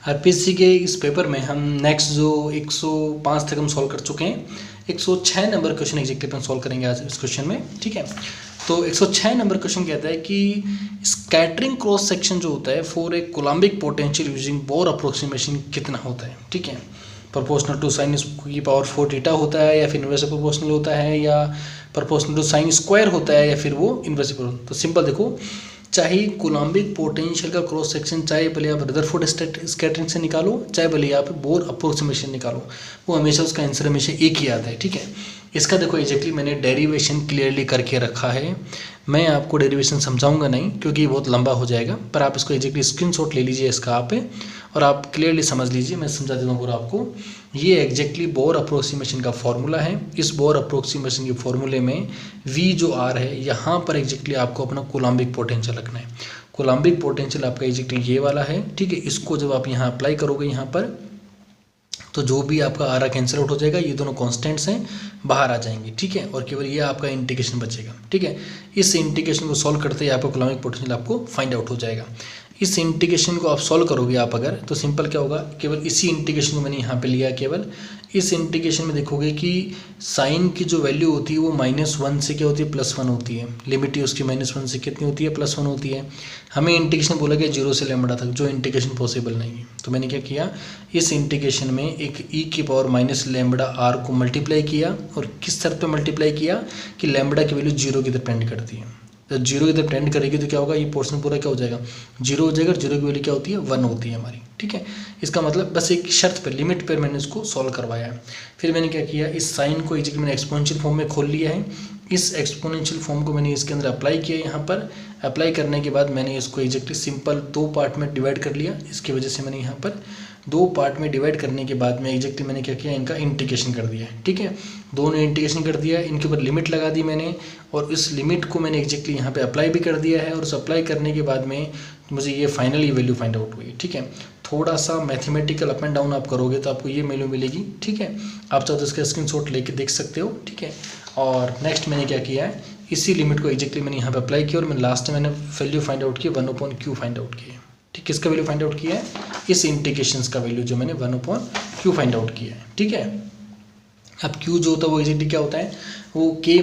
RPSC के इस paper में हम नेक्स्ट जो 105 तक हम सॉल्व कर चुके हैं, 106 नंबर क्वेश्चन एग्जैक्टली अपन सॉल्व करेंगे आज इस क्वेश्चन में। ठीक है, तो 106 नंबर क्वेश्चन कहता है कि स्कैटरिंग क्रॉस सेक्शन जो होता है for a coulombic potential using bore approximation कितना होता है। ठीक है, प्रोपोर्शनल टू साइन की पावर 4 थीटा होता है, या फिर इनवर्सली प्रोपोर्शनल होता है, या प्रोपोर्शनल टू साइन स्क्वायर होता है, या फिर वो इनवर्सली प्रोपोर्शनल। तो सिंपल देखो, चाहे कोलम्बिक पोटेंशियल का क्रॉस सेक्शन चाहे भले आप रदरफोर्ड स्कैटरिंग से निकालो, चाहे भले आप बोर अप्रोक्सीमेशन निकालो, वो हमेशा उसका आंसर हमेशा एक ही आता है। ठीक है, इसका देखो एग्जैक्टली मैंने डेरिवेशन क्लियरली करके रखा है। मैं आपको डेरिवेशन समझाऊंगा नहीं क्योंकि ये बहुत लंबा हो जाएगा, पर आप इसको एग्जैक्टली स्क्रीनशॉट ले लीजिए इसका आप और आप क्लियरली समझ लीजिए। मैं समझा देता हूँ पूरा आपको। ये एग्जैक्टली बोर अप्रोक्सीमेशन का फॉर्मूला है। इस बोर अप्रोक्सीमेशन के फॉर्मूले में वी जो आर है, यहाँ पर एग्जैक्टली आपको अपना कोलम्बिक पोटेंशियल रखना है। कोलम्बिक पोटेंशियल आपका एग्जैक्टली ये वाला है। ठीक है, इसको जब आप यहाँ अप्लाई करोगे यहाँ पर, तो जो भी आपका आर कैंसिल आउट हो जाएगा, ये दोनों कांस्टेंट्स हैं बाहर आ जाएंगे। ठीक है, और केवल ये आपका इंटीग्रेशन बचेगा। ठीक है, इस इंटीग्रेशन को सॉल्व करते ही आपका कोलम्बिक पोटेंशियल आपको फाइंड आउट हो जाएगा। इस इंटीग्रेशन को आप सॉल्व करोगे आप अगर, तो सिंपल क्या होगा, केवल इसी इंटीग्रेशन को मैंने यहाँ पे लिया। केवल इस इंटीग्रेशन में देखोगे कि साइन की जो वैल्यू होती है वो -1 से क्या होती है, +1 होती है। लिमिट ही उसकी -1 से कितनी होती है, +1 होती है। हमें इंटीग्रेशन बोला गया 0 से लैम्बडा तक, जो इंटीग्रेशन पॉसिबल नहीं है। तो मैंने क्या किया, इस इंटीग्रेशन में एक e⁻⁻λr को मल्टीप्लाई किया, और किस शर्त पे मल्टीप्लाई किया कि लैम्बडा की वैल्यू 0 की तरफ टेंड करती है। जब 0 की तरफ टेंड करेगी तो क्या होगा, ये पोर्शन पूरा क्या हो जाएगा, 0 हो जाएगा। 0 की वैल्यू क्या होती है, 1 होती है हमारी। ठीक है, इसका मतलब बस एक शर्त पर, लिमिट पर मैंने इसको सॉल्व करवाया है। फिर मैंने क्या किया, इस साइन को एग्जैक्टली मैंने एक्सपोनेंशियल फॉर्म में खोल लिया है। इस एक्सपोनेंशियल फॉर्म को मैंने इसके अंदर अप्लाई किया। यहाँ पर अप्लाई करने के बाद मैंने इसको एग्जैक्टली सिंपल 2 पार्ट में डिवाइड कर लिया। इसकी वजह से मैंने यहाँ पर 2 पार्ट में डिवाइड करने के बाद में एग्जैक्टली मैंने क्या किया, इनका इंटीग्रेशन कर दिया है। ठीक है, दोनों इंटीग्रेशन कर दिया, इनके ऊपर लिमिट लगा दी मैंने, और इस लिमिट को मैंने एग्जैक्टली यहाँ पे अप्लाई भी कर दिया है। और उस अप्लाई करने के बाद में मुझे ये फाइनली वैल्यू फाइंड आउट हुई। ठीक है, थोड़ा सा मैथमेटिकल अप एंड डाउन आप करोगे तो आपको ये वैल्यू मिलेगी। ठीक है, आप चाहो तो इसका स्क्रीनशॉट लेके देख सकते हो। ठीक है, और नेक्स्ट मैंने क्या किया है, इसी लिमिट को एग्जैक्टली मैंने यहाँ पे अप्लाई किया, और मैं लास्ट में मैंने वैल्यू फाइंड आउट किया 1/q फाइंड आउट किया। ठीक, किसका वैल्यू फाइंड आउट किया है, इस इंटीग्रेशंस का वैल्यू जो मैंने 1/q फाइंड आउट किया है। ठीक है, अब q जो होता है वो एग्जैक्टली क्या होता है, वो k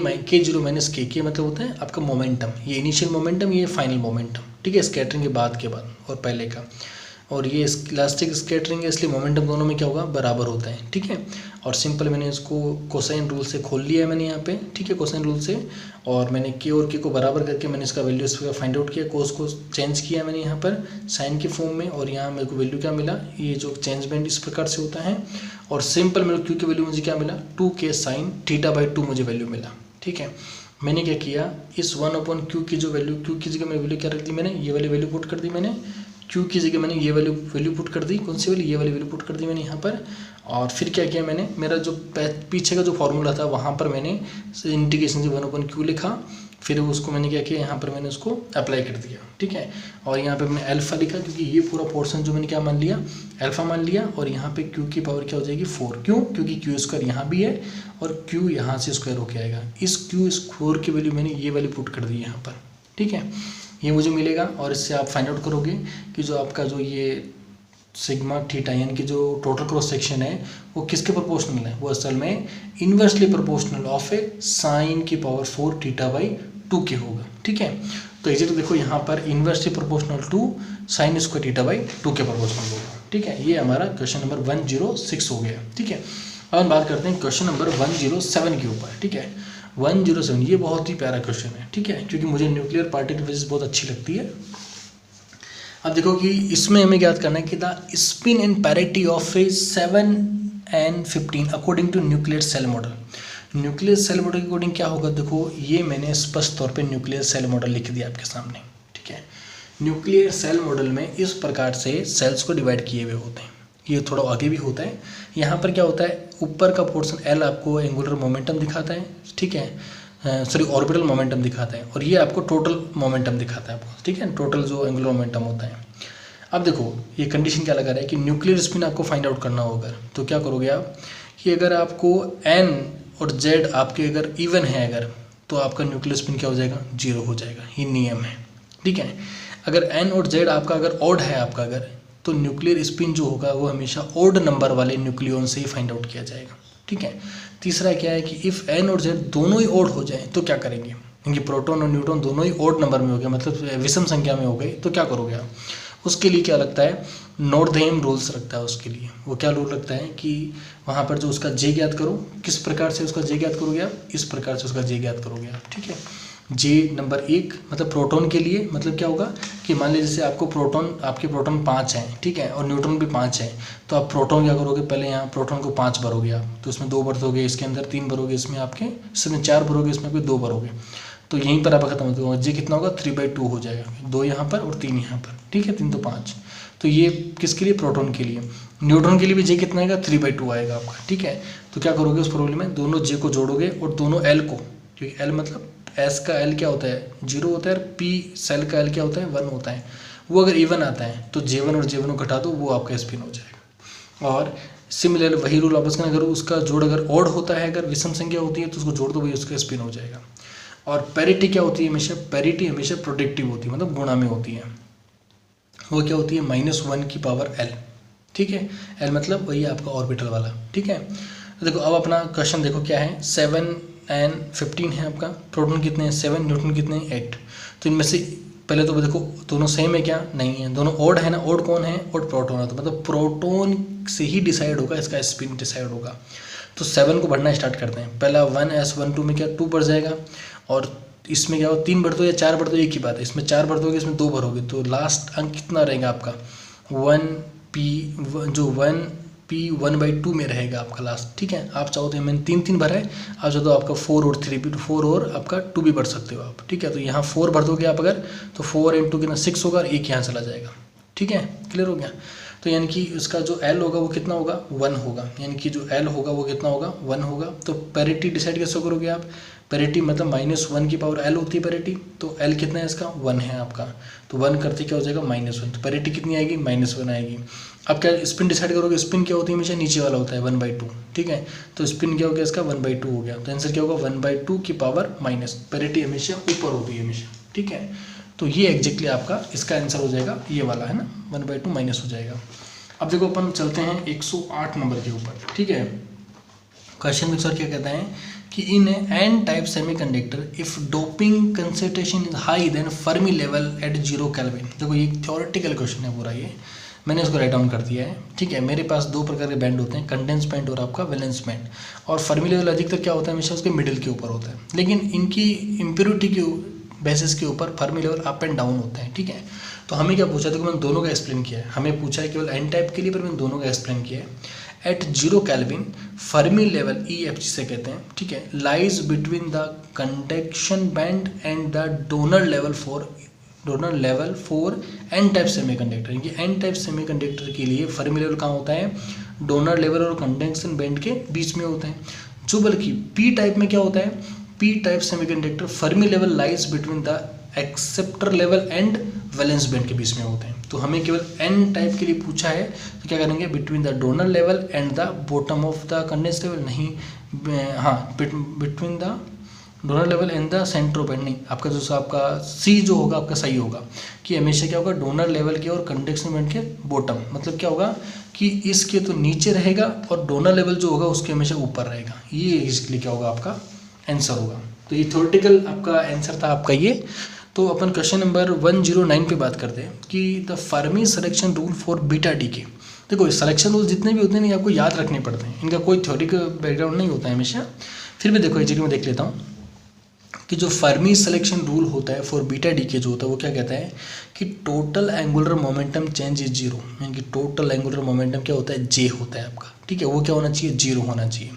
के मतलब होता है आपका मोमेंटम। ये इनिशियल मोमेंटम, ये फाइनल मोमेंटम। ठीक है, स्कैटरिंग के बाद के बाद और पहले का, और ये इलास्टिक स्कैटरिंग है, इसलिए मोमेंटम दोनों में क्या होगा, बराबर होता है। ठीक है, और सिंपल मैंने इसको कोसाइन रूल से खोल लिया है मैंने यहाँ पे। ठीक है, कोसाइन रूल से, और मैंने के और के को बराबर करके मैंने इसका वैल्यू इस फाइंड आउट किया। कोस को चेंज किया मैंने यहाँ पर साइन के फॉर्म में, और यहाँ मेरे को वैल्यू क्या मिला, ये जो चेंजमेंट इस प्रकार से होता है। और सिंपल मेरे क्यू की वैल्यू मुझे क्या मिला, 2k sin θ/2 मुझे वैल्यू मिला। ठीक है, मैंने क्या किया, इस 1/q की जो वैल्यू, q की जगह मैं वैल्यू क्या रख दी, मैंने ये वाली वैल्यू पुट कर दी। मैंने q की जगह मैंने ये वैल्यू पुट कर दी। कौन सी वाली, ये वाली वैल्यू पुट कर दी मैंने यहाँ पर। और फिर क्या किया मैंने, मेरा जो पीछे का जो फॉर्मूला था वहाँ पर मैंने इंटीग्रेशन से 1/q लिखा। फिर उसको मैंने क्या किया, यहाँ पर मैंने उसको अप्लाई कर दिया। ठीक है, और यहाँ पे मैंने अल्फा लिखा, क्योंकि ये पूरा पोर्शन जो मैंने क्या मान लिया, अल्फा मान लिया। और यहाँ पे q की पावर क्या हो जाएगी, 4। क्यों, क्योंकि q² यहाँ भी है, और q यहाँ से स्क्वायर होके आएगा। इस q² की वैल्यू मैंने ये वाली पुट कर दी यहाँ पर। ठीक है, ये मुझे मिलेगा, और इससे आप फाइंड आउट करोगे कि जो आपका जो ये सिग्मा थीटा यानी कि जो टोटल क्रॉस सेक्शन है वो किसके प्रोपोर्शनल है, वो असल में inversely proportional of a sine की पावर 4 θ/2 के होगा। ठीक है, तो एग्जैक्ट देखो यहाँ पर inversely proportional to sine square θ/2 के प्रोपोर्शनल होगा। ठीक है, ये हमारा क्वेश्चन नंबर 106 हो गया। ठीक है, अब हम बात करते हैं क्वेश्चन नंबर 107 के ऊपर। ठीक है, 107 ये बहुत ही प्यारा क्वेश्चन है। ठीक है, क्योंकि मुझे न्यूक्लियर पार्टिकल फिजिक्स बहुत अच्छी लगती है। अब देखो कि इसमें हमें याद करना है कि the spin and parity of a 7 and 15 according to nuclear shell model. Nuclear shell model के अकॉर्डिंग क्या होगा, देखो ये मैंने स्पष्ट तौर पे न्यूक्लियर सेल मॉडल लिख दिया आपके सामने। ठीक है, न्यूक्लियर सेल मॉडल में इस प्रकार से सेल्स को डिवाइड किए हुए होते हैं। ये थोड़ा आगे भी होता है। यहाँ पर क्या होता है, ऊपर का पोर्शन L आपको एंगुलर मोमेंटम दिखाता है। ठीक है, सॉरी ऑर्बिटल मोमेंटम दिखाता है, और ये आपको टोटल मोमेंटम दिखाता है आपको। ठीक है, टोटल जो एंगुलर मोमेंटम होता है। अब देखो ये कंडीशन क्या लगा रहा है कि न्यूक्लियर स्पिन आपको फाइंड आउट करना होगा, तो क्या करोगे आप कि अगर आपको n और z आपके अगर इवन है अगर, तो आपका न्यूक्लियर स्पिन क्या हो जाएगा, 0 हो जाएगा। ये नियम है। ठीक है, अगर n और z आपका अगर ऑड है आपका अगर, तो न्यूक्लियर स्पिन जो होगा वो हमेशा ओड नंबर वाले न्यूक्लियॉन से ही फाइंड आउट किया जाएगा। ठीक है। तीसरा क्या है कि इफ़ एन और जेड दोनों ही ओड हो जाए तो क्या करेंगे, क्योंकि प्रोटॉन और न्यूट्रॉन दोनों ही ओड नंबर में हो गए, मतलब विषम संख्या में हो गई, तो क्या करोगे आप। उसके लिए क्या लगता है, नॉर्डेम रूल्स रखता है। उसके लिए वो क्या रूल रखता है कि वहाँ पर जो उसका जे ज्ञात करो, किस प्रकार से उसका जे ज्ञात करोगे आप, इस प्रकार से उसका जे ज्ञात करोगे आप। ठीक है। जे नंबर 1 मतलब प्रोटॉन के लिए, मतलब क्या होगा कि मान लीजिए जैसे आपके प्रोटॉन 5 हैं, ठीक है, और न्यूट्रॉन भी 5 हैं, तो आप प्रोटॉन क्या करोगे, पहले यहाँ प्रोटॉन को 5 भरोगे आप, तो इसमें 2 भरोगे, इसके अंदर 3 भरोगे, इसमें 4 भरोगे, इसमें आपके 2 भरोगे, तो यहीं पर आप खत्म हो जाएगा। जे कितना होगा 3/2 हो जाएगा, 2 यहाँ पर और 3 यहाँ पर। ठीक है, 3 तो 5। तो ये किसके लिए, प्रोटॉन के लिए। न्यूट्रॉन के लिए भी जे कितना आएगा 3/2 आएगा आपका। ठीक है। तो क्या करोगे उस प्रॉब्लम में, दोनों जे को जोड़ोगे और दोनों एल को, क्योंकि एल मतलब एस का एल क्या होता है 0 होता है, और पी सेल का एल क्या होता है 1 होता है, वो अगर इवन आता है तो J1 और J1 को घटा दो, वो आपका स्पिन हो जाएगा। और सिमिलर वही रूल वापस करना, अगर उसका जोड़ अगर ऑड होता है, अगर विषम संख्या होती है तो उसको जोड़ दो, वही उसका स्पिन हो जाएगा। और पैरिटी क्या होती है, हमेशा पैरिटी हमेशा प्रोडक्टिव होती है, मतलब गुणा में होती है। वो क्या होती है -1 की पावर l। ठीक है, l मतलब वही आपका ऑर्बिटल वाला। ठीक है। तो देखो अब अपना क्वेश्चन देखो क्या है, 7 and 15 है आपका, प्रोटॉन कितने हैं 7, न्यूट्रॉन कितने हैं 8। तो इनमें से पहले तो देखो दोनों सेम है क्या, नहीं है, दोनों ओड है ना, ओड कौन है, ओड प्रोटॉन है, तो मतलब प्रोटॉन से ही डिसाइड होगा इसका स्पिन डिसाइड होगा। तो 7 को बढ़ना स्टार्ट करते हैं, पहला 1s12 में क्या 2 बढ़ जाएगा, और इसमें क्या हो 3 बढ़ दो या 4 बढ़ दो, एक ही बात है, इसमें 4 बढ़ दोगे, इसमें 2 भरोगे, तो लास्ट अंक कितना रहेगा आपका 1p, जो 1p 1/2 में रहेगा आपका लास्ट। ठीक है। आप चाहो तो मैंने 3 भरा है, आप चाहो तो आपका 4 और 3 4 और आपका 2 भी बढ़ सकते हो आप। ठीक है। तो यहाँ 4 भर दोगे आप अगर, तो 4 × 2 कितना 6 होगा, और एक यहाँ चला जाएगा। ठीक है, क्लियर हो गया। तो यानी कि उसका जो L होगा वो कितना होगा 1 होगा, यानी कि जो L होगा वो कितना होगा 1 होगा। तो पैरिटी डिसाइड कैसे करोगे आप, पैरिटी मतलब -1 की पावर L होती है पैरिटी, तो L कितना है इसका 1 है आपका, तो 1 करते क्या हो जाएगा -1, तो पैरिटी कितनी आएगी -1 आएगी। अब क्या स्पिन डिसाइड करोगे, स्पिन क्या होती है हमेशा नीचे वाला होता है 1/2। ठीक है। तो स्पिन क्या हो गया इसका 1/2 हो गया, तो आंसर क्या होगा 1/2 की पावर माइनस, पैरिटी हमेशा ऊपर होती है हमेशा। ठीक है। तो ये एग्जैक्टली आपका इसका आंसर हो जाएगा, ये वाला है ना 1/2 माइनस हो जाएगा। अब देखो अपन चलते हैं 108 नंबर के ऊपर। ठीक है। क्वेश्चन में सर क्या कहता है कि in N type semiconductor if doping concentration is high then Fermi level at 0 kelvin. देखो ये थ्योरेटिकल क्वेश्चन है पूरा, ये मैंने इसको राइट डाउन कर दिया है। ठीक है। मेरे पास 2 प्रकार के बैंड होते हैं, कंडेंस बैंड और आपका वैलेंस बैंड, और फर्मी लेवल अधिकतर क्या होता है हमेशा उसके मिडिल के ऊपर होता है, लेकिन इनकी इम्प्योरिटी के बेसिस के ऊपर Fermi level up and down होते हैं। ठीक है। तो हमें क्या पूछा, देखो मैंने दोनों का एक्सप्लेन किया है, हमें पूछा है केवल एन टाइप के लिए, पर मैंने दोनों का एक्सप्लेन किया है। At 0 kelvin Fermi level EF से कहते हैं। ठीक है। Lies between the conduction band and the donor level for N type semiconductor, यानी एन टाइप सेमीकंडक्टर के लिए फर्मी लेवल कहाँ होता है, डोनर लेवल और कंडक्शन बैंड के बीच में होता है। जो बल्कि पी टाइप में क्या होता है, P type semiconductor Fermi level lies between the acceptor level and valence band के बीच में होते हैं। तो हमें केवल एन टाइप के लिए पूछा है, तो क्या करेंगे between the donor level and the bottom of the condense level, नहीं हाँ between the donor level and the centre of band, नहीं आपका जो आपका सी जो होगा आपका सही होगा कि हमेशा क्या होगा डोनर लेवल के और कंडक्शन बैंड के बॉटम, मतलब क्या होगा कि इसके तो नीचे रहेगा और डोनर लेवल जो होगा उसके हमेशा ऊपर रहेगा, ये इसके लिए क्या होगा आपका आंसर होगा। तो ये थ्योरेटिकल आपका आंसर था आपका ये। तो अपन क्वेश्चन नंबर 109 पे बात करते हैं कि the Fermi selection rule for beta decay. देखो सिलेक्शन रूल जितने भी होते हैं नहीं आपको याद रखने पड़ते हैं, इनका कोई थ्योरेटिकल बैकग्राउंड नहीं होता है हमेशा। फिर भी देखो एक में देख लेता हूँ कि जो फर्मी सिलेक्शन रूल होता है फॉर बीटा डीके जो होता है वो क्या कहता है कि total angular momentum change is 0, यानी कि टोटल एंगुलर मोमेंटम क्या होता है J होता है आपका। ठीक है। वो क्या होना चाहिए 0 होना चाहिए।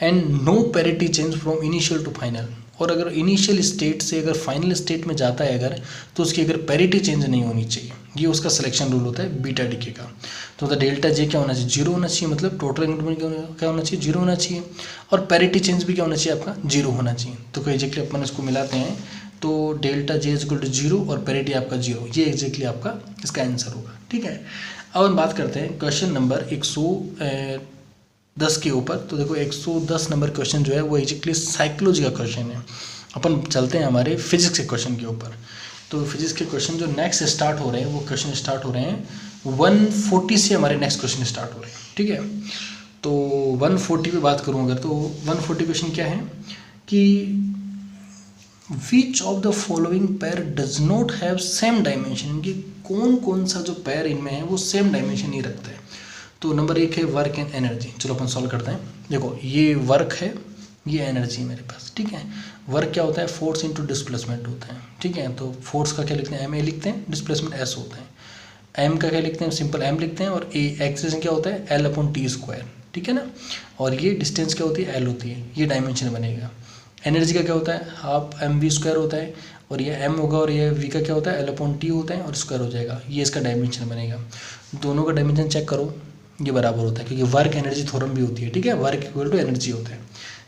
And no parity change from initial to final, और अगर इनिशियल स्टेट से अगर फाइनल स्टेट में जाता है अगर, तो उसकी अगर पैरिटी चेंज नहीं होनी चाहिए, ये उसका सिलेक्शन रूल होता है बीटा डीके का। तो द डेल्टा J क्या होना चाहिए 0 होना चाहिए, मतलब टोटल एंगुलर क्या होना चाहिए 0 होना चाहिए, और पैरिटी चेंज भी क्या होना चाहिए आपका 0 होना चाहिए। तो कोई एग्जैक्टली अपन इसको मिलाते हैं तो डेल्टा J = 0 और पैरिटी आपका 0, ये एग्जैक्टली आपका इसका आंसर होगा। ठीक है। अब हम बात करते हैं क्वेश्चन नंबर 110 के ऊपर। तो देखो 110 नंबर क्वेश्चन जो है वो एग्जैक्टली साइकोलॉजी का क्वेश्चन है। अपन चलते हैं हमारे फिजिक्स के क्वेश्चन के ऊपर। तो फिजिक्स के क्वेश्चन जो नेक्स्ट स्टार्ट हो रहे हैं वो क्वेश्चन स्टार्ट हो रहे हैं 140 से हमारे नेक्स्ट क्वेश्चन स्टार्ट हो रहे हैं, ठीक है। तो 140 पे बात करूँ अगर, तो 140 क्वेश्चन क्या है कि which of the following pair does not have same dimension, इनके कौन कौन सा जो पेयर इनमें है वो सेम डायमेंशन नहीं रखता है। तो नंबर 1 है वर्क एंड एनर्जी। चलो अपन सॉल्व करते हैं। देखो ये वर्क है, ये एनर्जी है मेरे पास, ठीक है। वर्क क्या होता है, फोर्स इंटू डिस्प्लेसमेंट होता है, ठीक है। तो फोर्स का क्या लिखते हैं, एम ए लिखते हैं, डिस्प्लेसमेंट एस होता है। एम का क्या लिखते हैं, सिंपल एम लिखते हैं, और ए एक्सेलेरेशन क्या होता है, एल अपॉन टी स्क्वायर, ठीक है ना। और ये डिस्टेंस क्या होती है, एल होती है, ये डायमेंशन बनेगा। एनर्जी का क्या होता है, हाफ एम वी स्क्वायर होता है, और ये एम होगा, और ये वी का क्या होता है, एल अपॉन टी होता है, और स्क्वायर हो जाएगा, ये इसका डायमेंशन बनेगा। दोनों का डायमेंशन चेक करो, ये बराबर होता है, क्योंकि वर्क एनर्जी थ्योरम भी होती है, ठीक है। वर्क इक्वल टू एनर्जी होता है।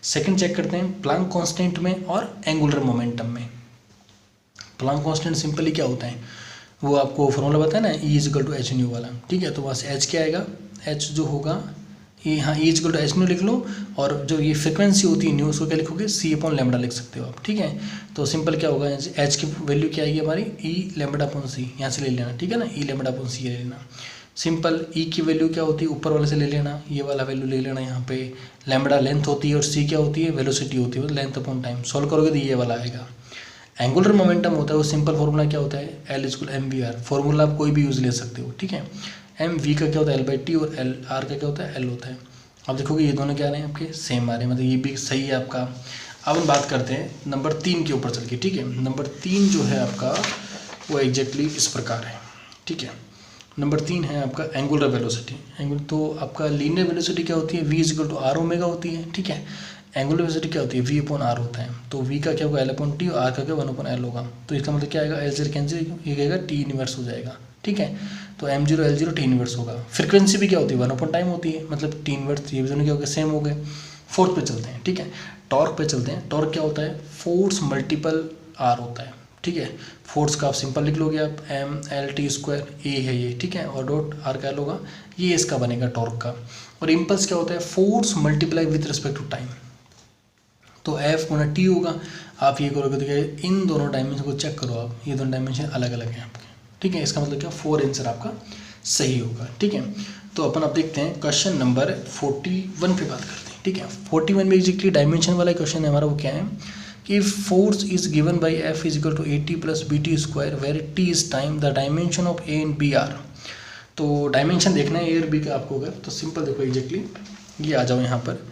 सेकंड चेक करते हैं प्लांक कांस्टेंट में और एंगुलर मोमेंटम में। प्लांक कांस्टेंट सिंपली क्या होता है, वो आपको फॉर्मूला बताया ना, E is equal to H nu वाला, ठीक है। तो वहाँ से एच क्या आएगा, एच जो होगा ये, हाँ, E is equal to H nu लिख लो, और जो ये फ्रिक्वेंसी होती है न्यू, उसको क्या लिखोगे, सी अपॉन लैम्बडा लिख सकते हो आप, ठीक है। तो सिंपल क्या होगा, एच की वैल्यू क्या आएगी हमारी, ई लैम्बडा अपॉन सी, यहाँ से ले लेना, ठीक है ना, ई लैम्बडा अपॉन सी ले लेना। सिंपल ई की वैल्यू क्या होती है, ऊपर वाले से ले लेना, ये वाला वैल्यू ले लेना यहाँ पे। लैम्बडा लेंथ होती है, और सी क्या होती है, वेलोसिटी होती है, मतलब लेंथ अपॉन टाइम। सॉल्व करोगे तो ये वाला आएगा। एंगुलर मोमेंटम होता है, वो सिंपल फार्मूला क्या होता है, L equal M V R. Formula आप कोई भी यूज़ ले सकते हो, ठीक है। एम वी का क्या होता है, एल बाई टी, और एल आर का क्या होता है, एल होता है। अब देखोगे ये दोनों क्या आ रहे हैं आपके, सेम आ रहे हैं, मतलब ये भी सही है आपका। अब हम बात करते हैं नंबर 3 के ऊपर चल के, ठीक है। नंबर 3 जो है आपका वो एग्जैक्टली इस प्रकार है, ठीक है। नंबर 3 है आपका एंगुलर वेलोसिटी। तो आपका लीनियर वेलोसिटी क्या होती है, V is equal to R omega होती है, ठीक है। एंगुलर वेलोसिटी क्या होती है, वी अपॉन आर होता है। तो वी का क्या होगा, एल अपॉन टी, और आर का क्या 1 अपॉन एल होगा। तो इसका मतलब क्या आएगा, एल जीरो कैंसिल, ये कहेगा टी इनवर्स हो जाएगा, ठीक है। तो M zero L zero T inverse होगा। फ्रिक्वेंसी भी क्या होती है, 1 अपॉन टाइम होती है, मतलब टी इनवर्स, ये दोनों क्या हो गए, सेम हो गए। फोर्थ पे चलते हैं, ठीक है। टॉर्क पे चलते हैं। टॉर्क क्या होता है, फोर्स मल्टीपल आर होता है, ठीक है। फोर्स का आप सिंपल लिख लोगे आप, एम एल टी स्क्वायर, ए है ये, ठीक है, और डॉट आर का होगा, ये इसका बनेगा टॉर्क का। और इम्पल्स क्या होता है, force multiply with respect to time. तो एफ गुना टी होगा। आप ये करोगे तो क्या, इन दोनों डायमेंशन को चेक करो आप, ये दोनों डायमेंशन अलग अलग हैं आपके, ठीक है। इसका मतलब क्या, 4 आंसर आपका सही होगा, ठीक है। तो अपन अब देखते हैं क्वेश्चन नंबर 41 पे बात करते हैं, ठीक है। 41 में एग्जैक्टली डायमेंशन वाला क्वेश्चन है हमारा, वो क्या है कि force is given by F is equal to A T plus B T square where T is time, the dimension of A and B are. तो डायमेंशन देखना है ए और बी का आपको, अगर तो सिंपल देखो एग्जैक्टली ये आ जाओ यहाँ पर,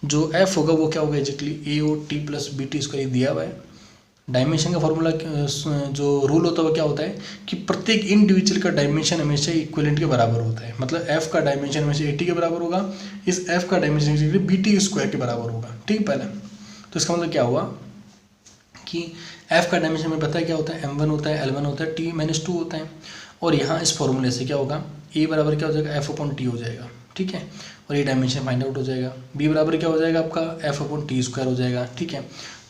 जो एफ होगा वो क्या होगा, एग्जैक्टली ए और T plus B T square दिया हुआ है। डायमेंशन का फॉर्मूला जो रूल होता है वो क्या होता है कि प्रत्येक इंडिविजुअल का डायमेंशन हमेशा इक्विवेलेंट के बराबर होता है। मतलब एफ का डायमेंशन हमेशा ए टी के बराबर होगा, इस एफ का dimension exactly B T square के बराबर होगा, ठीक पहले। तो इसका मतलब क्या हुआ कि एफ का डायमेंशन में पता है क्या होता है, m1 होता है, l1 होता है, t-2 होता है। और यहाँ इस फॉर्मूले से क्या होगा, a बराबर क्या हो जाएगा, f अपॉन टी हो जाएगा, ठीक है। और ये डायमेंशन फाइंड आउट हो जाएगा। b बराबर क्या हो जाएगा आपका, f अपॉन टी स्क्वायर हो जाएगा, ठीक है।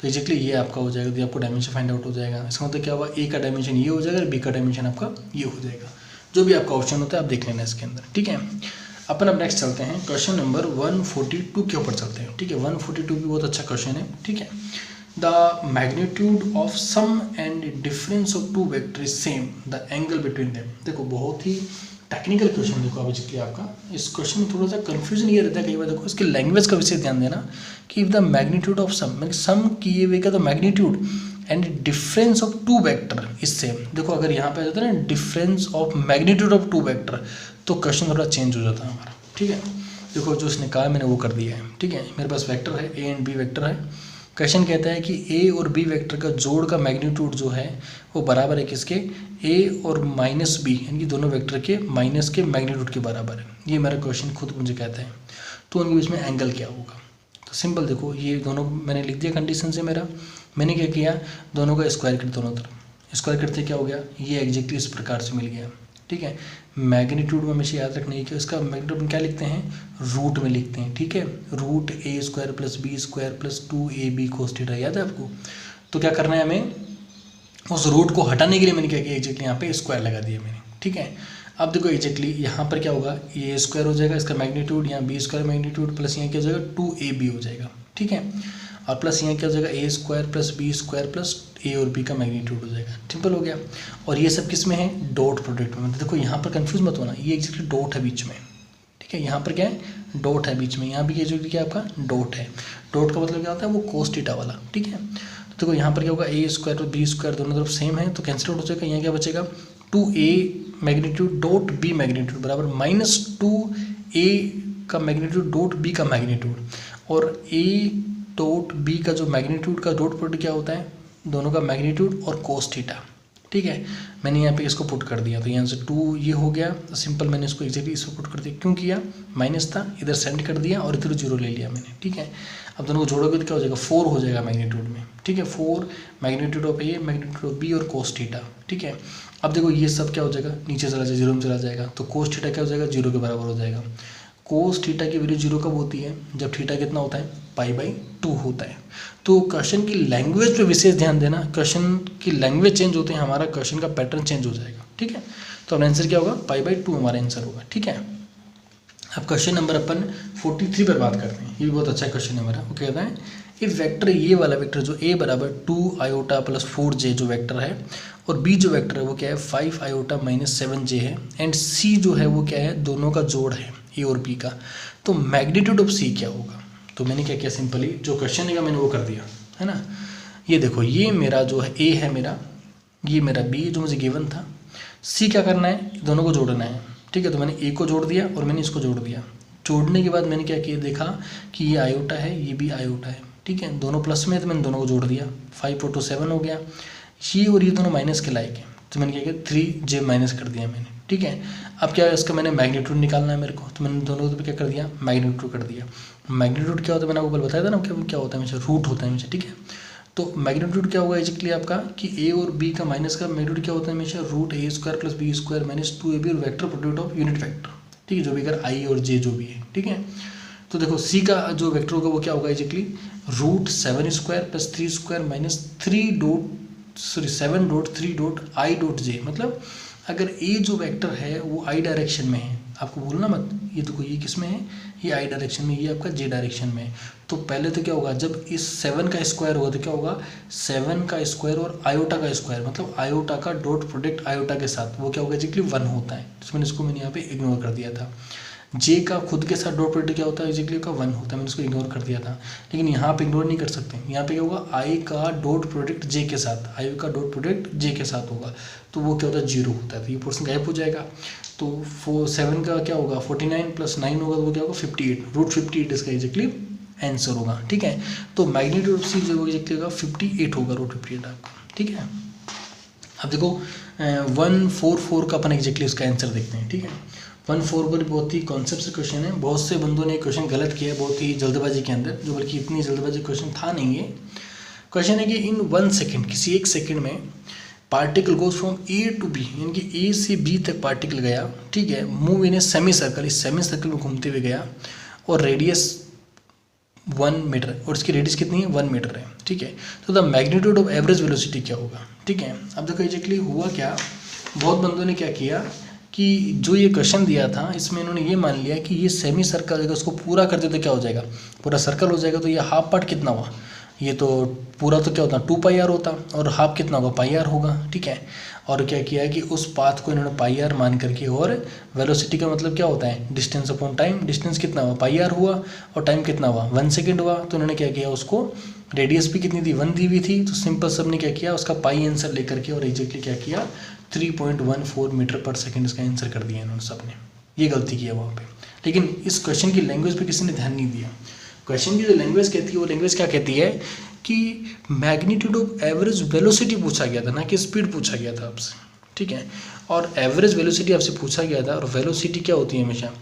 तो एग्जैक्टली ये आपका हो जाएगा, तो आपको डायमेंशन फाइंड आउट हो जाएगा। इसका मतलब क्या हुआ, a का डायमेंशन ये हो जाएगा, और b का डायमेंशन आपका ये हो जाएगा। जो भी आपका ऑप्शन होता है आप देख लेना इसके अंदर, ठीक है। अपन अब नेक्स्ट चलते हैं क्वेश्चन नंबर 142 के ऊपर चलते हैं, ठीक है। 142 भी बहुत अच्छा क्वेश्चन है, ठीक है। The magnitude of sum and difference of two vectors is same. The angle between them. देखो बहुत ही टेक्निकल क्वेश्चन, देखो अब बेसिकली आपका इस क्वेश्चन में थोड़ा सा कंफ्यूजन ये रहता है कई बार। देखो इसके लैंग्वेज का विषय ध्यान देना कि if the magnitude of sum, मतलब सम किए हुए का तो magnitude and difference of two vector is same. देखो अगर यहाँ पे आ जाता है ना difference of magnitude of two vector, तो क्वेश्चन थोड़ा चेंज हो जाता है हमारा, ठीक है। देखो जो इसने कहा मैंने वो कर दिया है, ठीक है। मेरे पास वेक्टर है, ए एंड बी वेक्टर है। क्वेश्चन कहता है कि ए और बी वेक्टर का जोड़ का मैग्नीट्यूड जो है वो बराबर है किसके, ए और माइनस बी, यानी दोनों वेक्टर के माइनस के मैग्नीट्यूड के बराबर है। ये मेरा क्वेश्चन खुद मुझे कहता है। तो उनके बीच में एंगल क्या होगा, तो सिंपल देखो ये दोनों मैंने लिख दिया कंडीशन से। मैंने क्या किया, दोनों का स्क्वायर किया, दोनों तरफ स्क्वायर करते क्या हो गया, ये एग्जैक्टली इस प्रकार से मिल गया, ठीक है। मैग्नीट्यूड में हमेशा याद रखना है कि इसका मैग्नीट्यूड में क्या लिखते हैं, रूट में लिखते हैं, ठीक है। Root A square plus B square plus 2ab cos theta, याद है आपको। तो क्या करना है हमें, उस रूट को हटाने के लिए मैंने क्या किया, एग्जैक्टली यहाँ पे स्क्वायर लगा दिया मैंने, ठीक है। अब देखो एग्जैक्टली यहाँ पर क्या होगा, ये स्क्वायर हो जाएगा इसका मैग्नीट्यूड, यहाँ बी स्क्वायर मैग्नीट्यूड प्लस यहाँ क्या हो जाएगा 2ab हो जाएगा, ठीक है। और प्लस यहाँ क्या हो जाएगा A square plus B square plus A और बी का मैग्नीट्यूड हो जाएगा। सिंपल हो गया। और ये सब किस में है, डॉट प्रोडक्ट में। देखो यहाँ पर कंफ्यूज मत होना, ये एक्चुअली डॉट है बीच में, ठीक है। यहाँ पर क्या है, डॉट है बीच में, यहाँ भी ये जो क्या आपका डॉट है। डॉट का मतलब क्या होता है, वो कोस थीटा वाला, ठीक है। तो देखो यहाँ पर क्या होगा, ए स्क्वायर और बी स्क्वायर दोनों तरफ सेम है तो कैंसिल आउट हो जाएगा। यहाँ क्या बचेगा, 2a magnitude dot B magnitude बराबर -2a का मैग्नीट्यूड डॉट बी का मैग्नीट्यूड। और a डॉट बी का जो मैग्नीट्यूड का डॉट प्रोडक्ट क्या होता है, दोनों का मैग्नीट्यूड और कोस थीटा, ठीक है। मैंने यहाँ पे इसको पुट कर दिया तो यहाँ से 2 ये हो गया, तो सिंपल मैंने इसको एग्जैक्टली इसको पुट कर दिया। क्यों किया, माइनस था, इधर सेंड कर दिया और इधर 0 ले लिया मैंने, ठीक है। अब दोनों को जोड़ोगे तो क्या हो जाएगा, 4 हो जाएगा मैग्नीट्यूड में, ठीक है। 4 magnitude of A magnitude of B और कोस थीटा, ठीक है। अब देखो ये सब क्या हो जाएगा, नीचे चला जाएगा, 0 में चला जाएगा, तो कोस थीटा क्या हो जाएगा, 0 के बराबर हो जाएगा। कोस थीटा की वैल्यू 0 कब होती है, जब थीटा कितना होता है, π/2 होता है। तो क्वेश्चन की लैंग्वेज पे विशेष ध्यान देना, क्वेश्चन की लैंग्वेज चेंज होते हैं, हमारा क्वेश्चन का पैटर्न चेंज हो जाएगा, ठीक है। तो अब आंसर क्या होगा, π/2 हमारा आंसर होगा, ठीक है। अब क्वेश्चन नंबर अपन 43 पर बात करते हैं, ये भी बहुत अच्छा क्वेश्चन है मेरा। वो कहता है इफ वेक्टर, ये वाला वेक्टर जो a बराबर 2 आयोटा प्लस 4j जो वेक्टर है, और b जो वेक्टर है वो क्या है 5 आयोटा माइनस 7j है, एंड c जो है वो क्या है, दोनों का जोड़ है a और b का, तो मैग्नीट्यूड ऑफ c क्या होगा। तो मैंने क्या किया, सिंपली जो क्वेश्चन है मैंने वो कर दिया है ना। ये देखो, ये मेरा जो है a है मेरा, ये मेरा b जो मुझे गिवन था, c क्या करना है, दोनों को जोड़ना है, ठीक है। तो मैंने a को जोड़ दिया और मैंने इसको जोड़ दिया। जोड़ने के बाद मैंने क्या किया, देखा कि ये आयोटा है, ये भी आयोटा है, ठीक है। दोनों प्लस में है तो मैंने दोनों को जोड़ दिया, 5 और 2 7 हो गया। ये और ये दोनों माइनस के लायक है तो मैंने क्या किया, 3j माइनस कर दिया मैंने, ठीक है। अब क्या है, इसका मैंने मैग्नीट्यूड निकालना है मेरे को, तो मैंने दोनों को क्या कर दिया, मैग्नीट्यूड कर दिया। मैग्नीट्यूड क्या होता है, मैंने आपको बताया था ना, क्या होता है हमेशा, रूट होता है हमेशा, ठीक है। तो मैग्नीट्यूड क्या होगा बेसिकली आपका, कि a और b का माइनस का मैग्नीट्यूड क्या होता है हमेशा, √a² plus b² minus 2ab और vector product of unit vector, ठीक है, जो भी अगर i और j जो भी है, ठीक है। तो देखो c का जो वेक्टर होगा वो क्या होगा बेसिकली, √7² प्लस 3² माइनस 7.3.i.j, मतलब अगर a जो वेक्टर है वो i डायरेक्शन में है, आपको भूलना मत, ये देखो ये किस में है, ये i डायरेक्शन में, ये आपका j डायरेक्शन में है। तो पहले तो क्या होगा, जब इस 7 का स्क्वायर होगा तो क्या होगा, 7 का स्क्वायर और आयोटा का स्क्वायर, मतलब आयोटा का डॉट प्रोडक्ट आयोटा के साथ, वो क्या होगा एक्चुअली 1 होता है। तो मैंने इसको यहाँ पे इग्नोर कर दिया था। जे का खुद के साथ डॉट प्रोडक्ट क्या होता है, एक्चुअली का 1 होता है, मैंने इसको इग्नोर कर दिया था। लेकिन यहाँ पे इग्नोर नहीं कर सकते, यहाँ पे क्या होगा, आई का डॉट प्रोडक्ट जे के साथ, आई का डॉट प्रोडक्ट जे के साथ होगा, तो वो क्या होता है, 0 होता है, तो ये पोर्शन गायब हो जाएगा। तो 7 का क्या होगा, 49 प्लस 9 होगा, तो वो क्या होगा 58, √58 इसका एक्चुअली आंसर होगा, ठीक है। तो मैग्नीट्यूड ऑफ सी जो होगा एक्चुअली होगा 58 होगा, √58 आपका, ठीक है। अब देखो 144 का अपन एक्जैक्टली इसका आंसर देखते हैं, ठीक है। 144 पर बहुत ही कॉन्सेप्ट से क्वेश्चन है, बहुत से बंदों ने क्वेश्चन गलत किया है बहुत ही जल्दबाजी के अंदर, जो बल्कि इतनी जल्दबाजी क्वेश्चन था नहीं है। क्वेश्चन है कि इन 1 सेकेंड, किसी 1 सेकेंड में particle goes from A to B, यानी कि ए से बी तक पार्टिकल गया, ठीक है, move in a semi circle, इस सेमी सर्कल में घूमते हुए गया, और रेडियस 1 मीटर, और इसकी रेडियस कितनी है, 1 मीटर है, ठीक है। तो the magnitude of average velocity क्या होगा, ठीक है। अब देखो एक्चुअली हुआ क्या, बहुत बंदों ने क्या किया कि जो ये क्वेश्चन दिया था इसमें इन्होंने ये मान लिया कि ये सेमी सर्कल अगर उसको पूरा कर दे तो क्या हो जाएगा, पूरा सर्कल हो जाएगा। तो ये हाफ पार्ट कितना हुआ, ये तो पूरा तो क्या होता 2πr होता, और हाफ कितना होगा, πr होगा, ठीक है। और क्या किया है कि उस पाथ को इन्होंने πr मान करके, और वेलोसिटी का मतलब क्या होता है, डिस्टेंस अपॉन टाइम, डिस्टेंस कितना हुआ πr हुआ, और टाइम कितना हुआ 1 सेकेंड हुआ। तो उन्होंने क्या किया, उसको रेडियस भी कितनी थी, 1 दी हुई थी, तो सिंपल सब ने क्या किया, उसका पाई आंसर लेकर के और एग्जैक्टली क्या किया, 3.14 मीटर पर सेकेंड इसका आंसर कर दिया इन्होंने सब ने। ये गलती किया वहाँ पे, लेकिन इस क्वेश्चन की लैंग्वेज पे किसी ने ध्यान नहीं दिया। क्वेश्चन की जो लैंग्वेज कहती है वो लैंग्वेज क्या कहती है कि मैग्नीट्यूड ऑफ एवरेज वेलोसिटी पूछा गया था, ना कि स्पीड पूछा गया था आपसे, ठीक है। और एवरेज वेलोसिटी आपसे पूछा गया था, और वेलोसिटी क्या होती है हमेशा,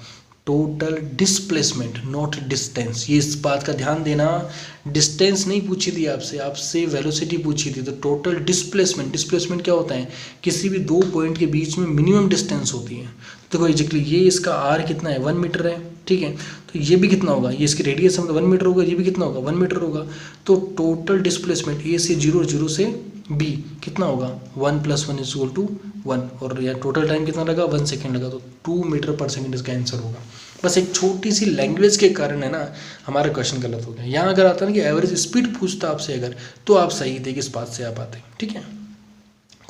टोटल डिस्प्लेसमेंट नॉट डिस्टेंस। ये इस बात का ध्यान देना, डिस्टेंस नहीं पूछी थी आपसे, आपसे वेलोसिटी पूछी थी। तो टोटल डिस्प्लेसमेंट, डिस्प्लेसमेंट क्या होता है, किसी भी 2 पॉइंट के बीच में मिनिमम डिस्टेंस होती है। तो देखो एग्जैक्टली ये इसका आर कितना है, 1 मीटर है, ठीक है। तो ये भी कितना होगा, ये इसकी रेडियस मतलब 1 मीटर होगा, ये भी कितना होगा 1 मीटर होगा। तो टोटल डिस्प्लेसमेंट ए से 0 से बी कितना होगा 1 + 1 = 1, और यह टोटल टाइम कितना लगा 1 सेकेंड लगा, तो 2 मीटर पर सेकेंड इसका आंसर होगा। बस एक छोटी सी लैंग्वेज के कारण है ना हमारा क्वेश्चन गलत हो गया। यहाँ अगर आता ना कि एवरेज स्पीड पूछता आपसे अगर, तो आप सही थे कि इस बात से आप आते। ठीक है,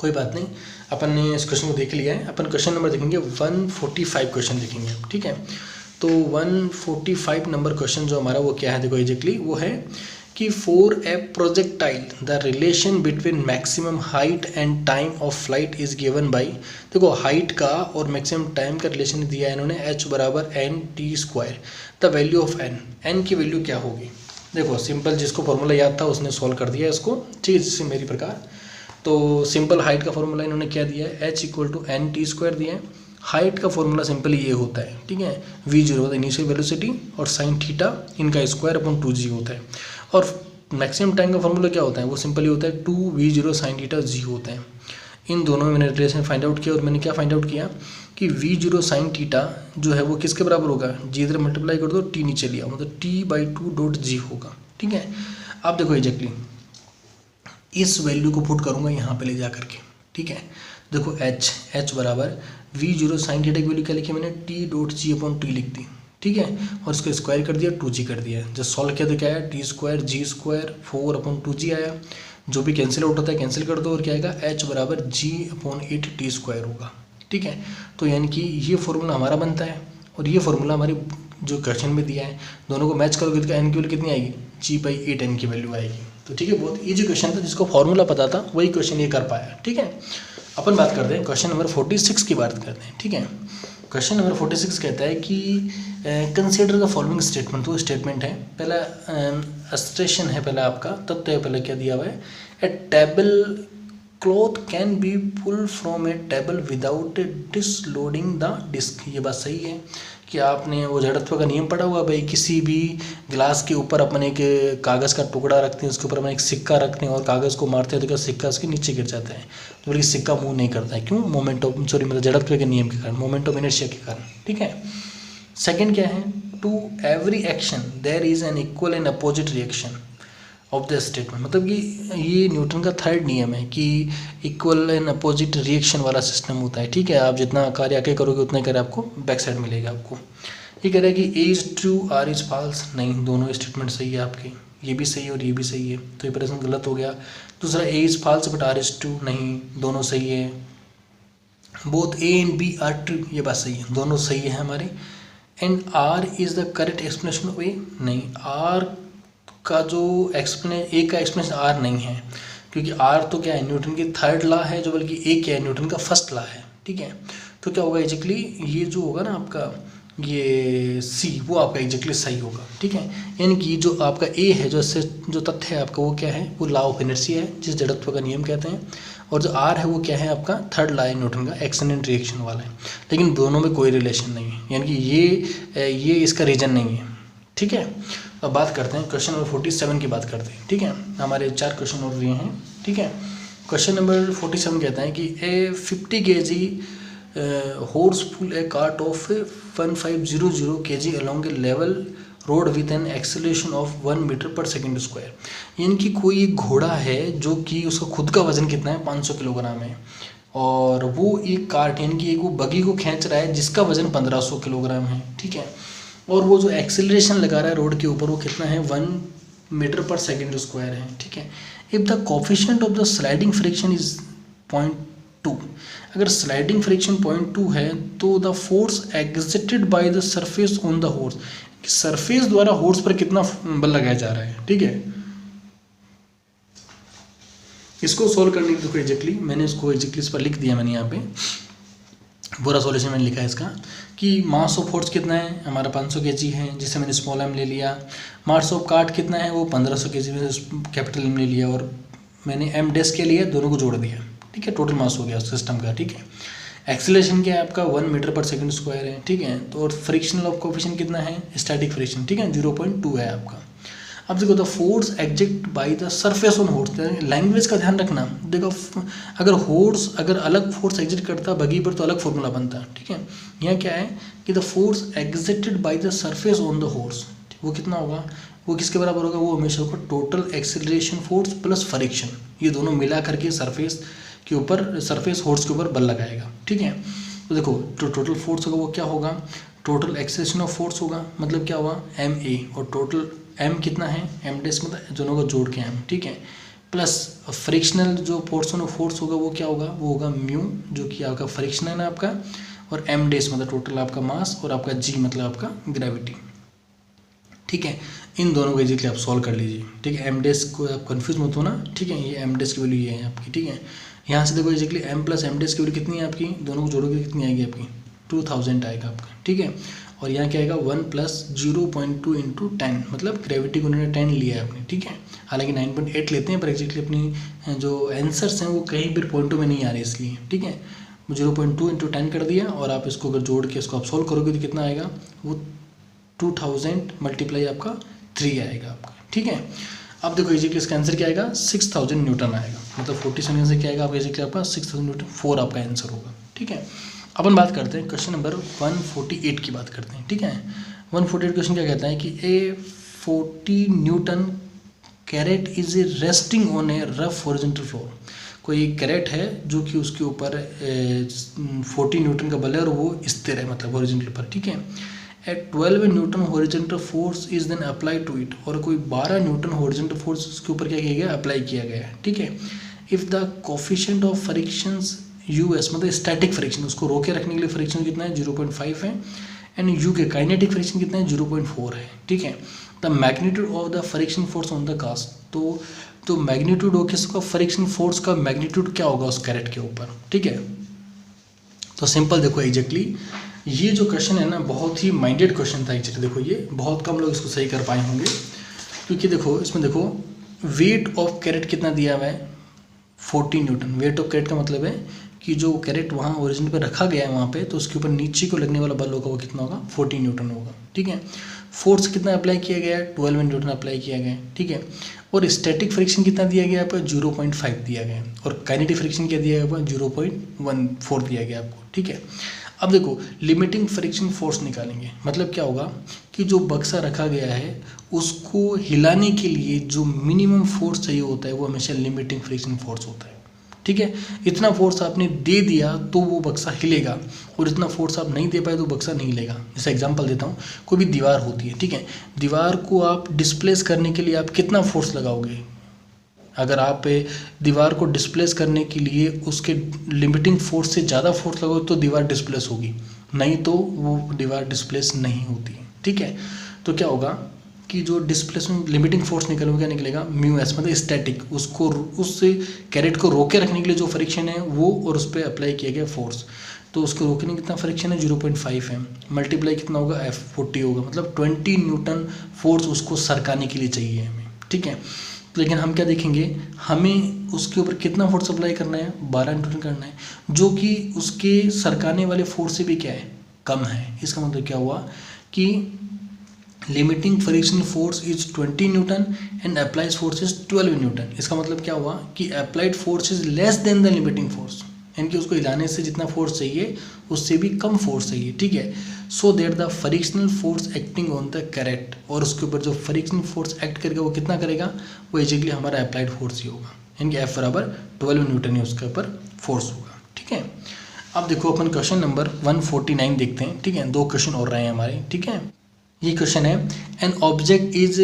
कोई बात नहीं, अपन ने इस क्वेश्चन को देख लिया है। अपन क्वेश्चन नंबर देखेंगे 145 क्वेश्चन देखेंगे। ठीक है, तो 145 नंबर क्वेश्चन जो हमारा वो क्या है, देखो एग्जैक्टली वो है कि for a projectile the relation between maximum height and time of flight is given by, देखो हाइट का और मैक्सिमम टाइम का रिलेशन दिया है इन्होंने h = nt²। The value of n की वैल्यू क्या होगी, देखो सिंपल, जिसको फॉर्मूला याद था उसने सॉल्व कर दिया इसको। ठीक है, जिससे मेरी प्रकार, तो सिंपल हाइट का फॉर्मूला इन्होंने क्या दिया है, h = nt² दिया है। हाइट का फॉर्मूला सिंपली ये होता है, ठीक है, v0 होता है इनिशियल वेलोसिटी, और sin थीटा इनका स्क्वायर/2g होता है। और मैक्सिमम टाइम का फॉर्मूला क्या होता है, वो सिंपली होता है 2v0 sin थीटा g होता है। इन दोनों में मैंने रिलेशन फाइंड आउट किया, और मैंने क्या फाइंड आउट किया कि v0 sin थीटा जो है वो किसके बराबर होगा, g इधर मल्टीप्लाई कर दो, t नीचे लिया, मतलब t/2.g होगा। ठीक है, अब देखो एग्जैक्टली इस वैल्यू को पुट करूँगा यहाँ पे ले जा करके। ठीक है, देखो h बराबर v0 sin थीटा की वैल्यू क्या लिखी मैंने, t.g/t लिख दी। ठीक है, और इसको स्क्वायर कर दिया, 2g कर दिया। जब सॉल्व किया तो क्या आया, t² g² 4/2g आया। जो भी कैंसिल आउट होता है कैंसिल कर दो, और क्या आएगा h = g/8t² होगा। ठीक है, तो यानी कि ये फॉर्मूला हमारा बनता है, और ये फॉर्मूला हमारी जो क्वेश्चन में दिया है, दोनों को मैच करोगे तो n की वैल्यू कितनी आएगी, g/8n की वैल्यू आएगी। तो ठीक है, बहुत ईजी क्वेश्चन था, जिसको फॉर्मूला पता था वही क्वेश्चन ये कर पाया। ठीक है, अपन बात करते हैं क्वेश्चन नंबर 46 की बात करते हैं। ठीक है, क्वेश्चन नंबर 46 कहता है कि कंसीडर द फॉलोइंग स्टेटमेंट। तो स्टेटमेंट है पहला, अस्ट्रेशन है पहला, आपका तथ्य है पहले क्या दिया हुआ है, a table cloth can be pull from a table without dislodging the disc. ये बात सही है कि आपने वो जड़त्व का नियम पढ़ा हुआ भाई, किसी भी ग्लास के ऊपर अपन एक कागज़ का टुकड़ा रखते हैं, उसके ऊपर अपन एक सिक्का रखते हैं और कागज़ को मारते हैं तो क्या सिक्का उसके नीचे गिर जाता है, तो बल्कि सिक्का मूव नहीं करता है। क्यों, मोमेंट ऑफ मतलब जड़त्व के नियम के कारण, मोमेंट ऑफ इनर्शिया के कारण। ठीक है, सेकंड क्या है, to every action there is an equal and opposite reaction of the statement. मतलब कि ये न्यूटन का थर्ड नियम है कि इक्वल एंड अपोजिट रिएक्शन वाला सिस्टम होता है। ठीक है, आप जितना कार्य आगे करोगे उतना कार्य आपको बैक साइड मिलेगा आपको। ये कह रहा है कि A is true R is false, नहीं, दोनों स्टेटमेंट सही है आपके, ये भी सही है और ये भी सही है, तो ये प्रश्न गलत हो गया। दूसरा A is false but R is true, नहीं, दोनों सही है। Both A and B are true, ये बात सही है, दोनों सही है हमारे। And R is the correct explanation of A, नहीं, आर का जो ए का एक्सप्लेनेशन आर नहीं है, क्योंकि आर तो क्या है, न्यूटन की थर्ड लॉ है, जो बल्कि ए क्या है, न्यूटन का फर्स्ट लॉ है। ठीक है, तो क्या होगा एग्जैक्टली, ये जो होगा ना आपका ये सी, वो आपका एग्जैक्टली सही होगा। ठीक है, यानी कि जो आपका ए है, जो तथ्य है आपका, वो क्या है, वो लॉ ऑफ इनर्शिया है, जिस जड़त्व का नियम कहते हैं। और जो आर है वो क्या है आपका, थर्ड लॉ है न्यूटन का, एक्शन एंड रिएक्शन वाला है। लेकिन दोनों में कोई रिलेशन नहीं है, यानी कि ये इसका रीजन नहीं है। ठीक है, अब बात करते हैं क्वेश्चन नंबर 47 की बात करते हैं। ठीक है, हमारे 4 क्वेश्चन और दिए हैं। ठीक है, क्वेश्चन नंबर 47 कहता है कि a 50 kg horse pull a cart of 1500 kg along a level road with an acceleration of 1 मीटर/सेकंड²। यानी कि कोई घोड़ा है जो कि उसका खुद का वजन कितना है, 500 किलोग्राम है, और वो एक कार्ट यानी कि एक वो बगी को खींच रहा है जिसका वजन 1500 किलोग्राम है। ठीक है, और वो जो एक्सेलरेशन लगा रहा है रोड के ऊपर वो कितना है, 1 मीटर/सेकंड² है। ठीक है, if the coefficient of the sliding friction is 0.2, अगर स्लाइडिंग फ्रिक्शन 0.2 है तो the force exerted by the surface on the horse, surface द्वारा हॉर्स पर कितना बल लगाया जा रहा है। ठीक है, इसको सोल्व करने की, देखो एग्जैक्टली मैंने इसको एग्जैक्टली इस पर लिख दिया, मैंने यहाँ पे पूरा सॉल्यूशन मैंने लिखा है इसका, कि मास ऑफ फोर्स कितना है हमारा 500 kg है, जिससे मैंने स्मॉल एम ले लिया। मास ऑफ कार्ट कितना है, वो 1500 kg में कैपिटल एम ले लिया, और मैंने एम डेस के लिए दोनों को जोड़ दिया। ठीक है, टोटल मास हो गया सिस्टम का। ठीक है, एक्सेलरेशन क्या है आपका, 1 मीटर/सेकंड² है। ठीक है, तो और फ्रिक्शनल ऑफ कोफिशिएंट कितना है, स्टैटिक फ्रिक्शन, ठीक है, 0.2 है आपका। अब देखो the force exert by the surface on horse, language का ध्यान रखना। देखो अगर हॉर्स अगर अलग फोर्स एग्जर्ट करता बगी पर तो अलग फॉर्मूला बनता है। ठीक है, यहाँ क्या है कि the force exerted by the surface on the horse, वो कितना होगा, वो किसके बराबर होगा, वो हमेशा होगा total acceleration force plus friction, ये दोनों मिला करके सरफेस के ऊपर, सरफेस फोर्स के ऊपर बल लगाएगा। ठीक है, तो देखो जो टोटल फोर्स होगा वो क्या होगा, टोटल एक्सेलेरेशन ऑफ फोर्स होगा, मतलब क्या हुआ एम ए, और टोटल एम कितना है, एम डेस मतलब दोनों को जोड़ के एम, ठीक है, प्लस फ्रिक्शनल जो पोर्शन ऑफ फोर्स होगा वो क्या होगा, वो होगा म्यू, जो कि आपका फ्रिक्शनल है आपका, और एम डेस मतलब टोटल आपका मास, और आपका जी मतलब आपका ग्रेविटी। ठीक है, इन दोनों को इजीली आप सॉल्व कर लीजिए। ठीक है, एम डेस को आप कंफ्यूज मत हो ना। ठीक है, ये एम डेस की वैल्यू ये है आपकी। ठीक है, यहाँ से देखो इजीली एम प्लस एम डेस की वैल्यू कितनी है आपकी, दोनों को जोड़ोगे कितनी आएगी आपकी 2000 आएगा आपका। ठीक है, और यहाँ क्या आएगा 1 + 0.2 × 10, मतलब ग्रेविटी को उन्होंने 10 लिया है आपने। ठीक है, हालांकि 9.8 लेते हैं, पर एग्जैक्टली अपनी जो आंसर्स हैं वो कहीं भी पॉइंटों में नहीं आ रहे इसलिए। ठीक है, 0.2 × 10 कर दिया, और आप इसको अगर जोड़ के इसको आप सॉल्व करोगे तो कितना आएगा, वो 2000 × आपका 3 आएगा आपका। ठीक है, अब देखो इजीली इसका आंसर क्या आएगा, 6000 न्यूटन आएगा, मतलब 47 से क्या आएगा आपका इजीली आपका 6000 न्यूटन 4 आपका आंसर होगा। ठीक है, अपन बात करते हैं क्वेश्चन नंबर 148 की बात करते हैं। ठीक है, 148 क्वेश्चन क्या कहता है कि a 40 newton crate is a resting on a rough horizontal floor. कोई कैरेट है जो कि उसके ऊपर 40 न्यूटन का बल है और वो स्थिर है, मतलब हॉरिजॉन्टल पर। ठीक है, at 12 newton horizontal force is then apply to it, और कोई 12 न्यूटन हॉरिजॉन्टल फोर्स उसके ऊपर क्या किया गया, अप्लाई किया गया है। ठीक है, if the coefficient of frictions US मतलब स्टैटिक फ्रिक्शन, उसको रोके रखने के लिए फ्रिक्शन कितना है 0.5 है, and U K kinetic friction कितना है 0.4 है। ठीक है, the magnitude of the friction force on the cast, तो मैग्नीट्यूड हो किसका, फ्रिक्शन फोर्स का मैग्नीट्यूड क्या होगा उस कैरेट के ऊपर। ठीक है, तो सिंपल देखो एग्जैक्टली ये जो क्वेश्चन है ना बहुत ही माइंडेड क्वेश्चन था एक्चुअली। देखो ये बहुत कम लोग इसको सही कर पाए होंगे, क्योंकि देखो इसमें देखो वेट ऑफ कैरेट कितना दिया हुआ है 40 न्यूटन। वेट ऑफ कैरेट का मतलब है कि जो कैरेट वहाँ ओरिजिन पे रखा गया है वहाँ पे, तो उसके ऊपर नीचे को लगने वाला बल होगा वो कितना होगा 40 न्यूटन होगा। ठीक है, फोर्स कितना अप्लाई किया गया है 12 न्यूटन अप्लाई किया गया है। ठीक है, और स्टैटिक फ्रिक्शन कितना दिया गया आपको 0.5 दिया गया है, और काइनेटिक फ्रिक्शन क्या दिया गया आपको 0.14 दिया गया आपको। ठीक है, अब देखो लिमिटिंग फ्रिक्शन फोर्स निकालेंगे, मतलब क्या होगा कि जो बक्सा रखा गया है उसको हिलाने के लिए जो मिनिमम फोर्स चाहिए होता है वो हमेशा लिमिटिंग फ्रिक्शन फोर्स होता है। ठीक है, इतना फोर्स आपने दे दिया तो वो बक्सा हिलेगा, और इतना फोर्स आप नहीं दे पाए तो बक्सा नहीं हिलेगा। जैसे एग्जांपल देता हूँ, कोई भी दीवार होती है, ठीक है, दीवार को आप डिस्प्लेस करने के लिए आप कितना फोर्स लगाओगे, अगर आप दीवार को डिस्प्लेस करने के लिए उसके लिमिटिंग फोर्स से ज़्यादा फोर्स लगाओगे तो दीवार डिस्प्लेस होगी, नहीं तो वो दीवार डिस्प्लेस नहीं होती। ठीक है, तो क्या होगा कि जो डिस्प्लेसमेंट लिमिटिंग फोर्स निकलेगा क्या निकलेगा म्यू एस, मतलब स्टैटिक, उसको उस कैरेट को रोके रखने के लिए जो फ्रिक्शन है वो, और उस पर अप्लाई किया गया फोर्स, तो उसको रोकने कितना फ्रिक्शन है 0.5 है, मल्टीप्लाई कितना होगा F40 होगा, मतलब 20 न्यूटन फोर्स उसको सरकाने के लिए चाहिए हमें। ठीक है, लेकिन हम क्या देखेंगे, हमें उसके ऊपर कितना फोर्स अप्लाई करना है 12 न्यूटन करना है, जो कि उसके सरकाने वाले फोर्स से भी क्या है कम है। इसका मतलब क्या हुआ कि limiting friction force is 20 Newton and applied force is 12 Newton. इसका मतलब क्या हुआ कि applied force is less than the limiting force, यानी कि उसको हिलाने से जितना फोर्स चाहिए उससे भी कम फोर्स चाहिए। ठीक है, so that the frictional force acting on the carat, और उसके ऊपर जो फ्रिक्शनल फोर्स एक्ट करेगा वो कितना करेगा, वो एग्जैक्टली हमारा अप्लाइड फोर्स ही होगा, यानी कि F = 12 न्यूटन ही उसके ऊपर फोर्स होगा। ठीक है, अब देखो अपन क्वेश्चन नंबर 149 देखते हैं। ठीक है, 2 क्वेश्चन और रहे हैं हमारे। ठीक है, ये क्वेश्चन है, an object is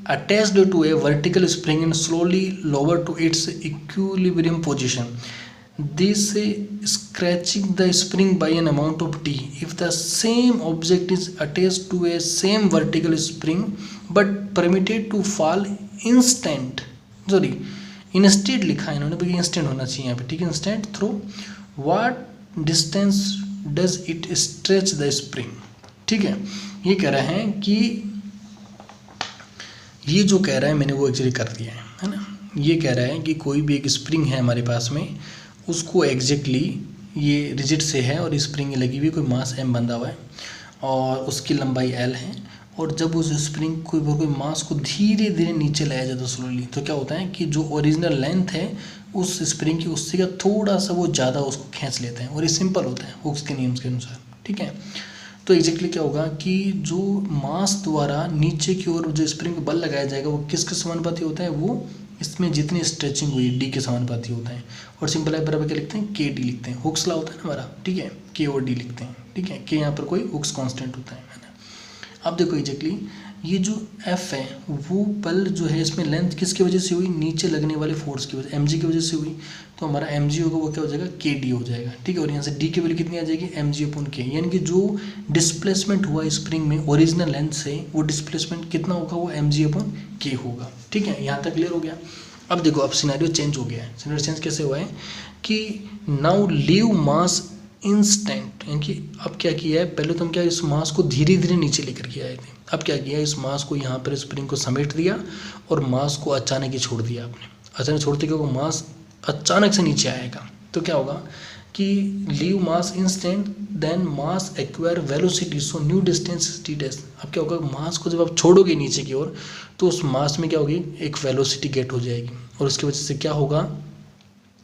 attached to a vertical spring and slowly lower to its equilibrium position, this scratching the spring by an amount of t. If the same object is attached to a same vertical spring but permitted to fall instead लिखा है इन्होंने, बल्कि instant होना चाहिए यहाँ पे। ठीक है, instant through what distance does it stretch the spring। ठीक है, ये कह रहे हैं कि ये जो कह रहा है मैंने वो एक्चुअली कर दिया है ना। ये कह रहा है कि कोई भी एक स्प्रिंग है हमारे पास में, उसको एग्जैक्टली ये रिजिड से है और स्प्रिंग लगी हुई, कोई मास m बंधा हुआ है और उसकी लंबाई l है, और जब उस स्प्रिंग कोई मास को धीरे धीरे नीचे लाया जाता है स्लोली, तो क्या होता है कि जो ओरिजिनल लेंथ है उस स्प्रिंग की उससे क्या थोड़ा सा वो ज़्यादा उसको खींच लेते हैं, और ये सिंपल होता है हुक्स के नियम के अनुसार। ठीक है, तो एग्जैक्टली क्या होगा कि जो मास द्वारा नीचे की ओर जो स्प्रिंग पर बल लगाया जाएगा वो किसके समानुपाती होता है, वो इसमें जितनी स्ट्रेचिंग हुई डी के समानुपाती होता है। और सिंपल आई बराबर क्या लिखते हैं, के डी लिखते हैं, हुक्स लॉ होता है ना हमारा, ठीक है, के और डी लिखते हैं, ठीक है, के यहाँ पर कोई हुक्स कांस्टेंट होता है ना। अब देखो एग्जैक्टली ये जो एफ है वो बल जो है इसमें लेंथ किसकी वजह से हुई, नीचे लगने वाले फोर्स की वजह, एम जी की वजह से हुई। तो हमारा एम जी होगा वो क्या हो जाएगा, के डी हो जाएगा, ठीक है। और यहाँ से डी की वैल्यू कितनी आ जाएगी, एम जी अपॉन के, यानी कि जो डिस्प्लेसमेंट हुआ स्प्रिंग में ओरिजिनल लेंथ से वो डिस्प्लेसमेंट कितना होगा, वो एम जी अपॉन के होगा, ठीक है। यहाँ तक क्लियर हो गया। अब देखो अब सिनेरियो चेंज हो गया है। सिनेरियो चेंज कैसे हुआ है कि नाउ लीव मास इंस्टेंट, यानी कि अब क्या किया है, पहले तो हम क्या इस मास को धीरे धीरे नीचे लेकर के आए थे, अब क्या किया इस मास को यहाँ पर स्प्रिंग को समेट दिया और मास को अचानक ही छोड़ दिया आपने। अचानक छोड़ते क्योंकि मास अचानक से नीचे आएगा तो क्या होगा कि leave mass instant then mass acquire velocity so new distance T dash. अब क्या होगा, मास को जब आप छोड़ोगे नीचे की ओर तो उस मास में क्या होगी, एक वेलोसिटी गेट हो जाएगी और उसकी वजह से क्या होगा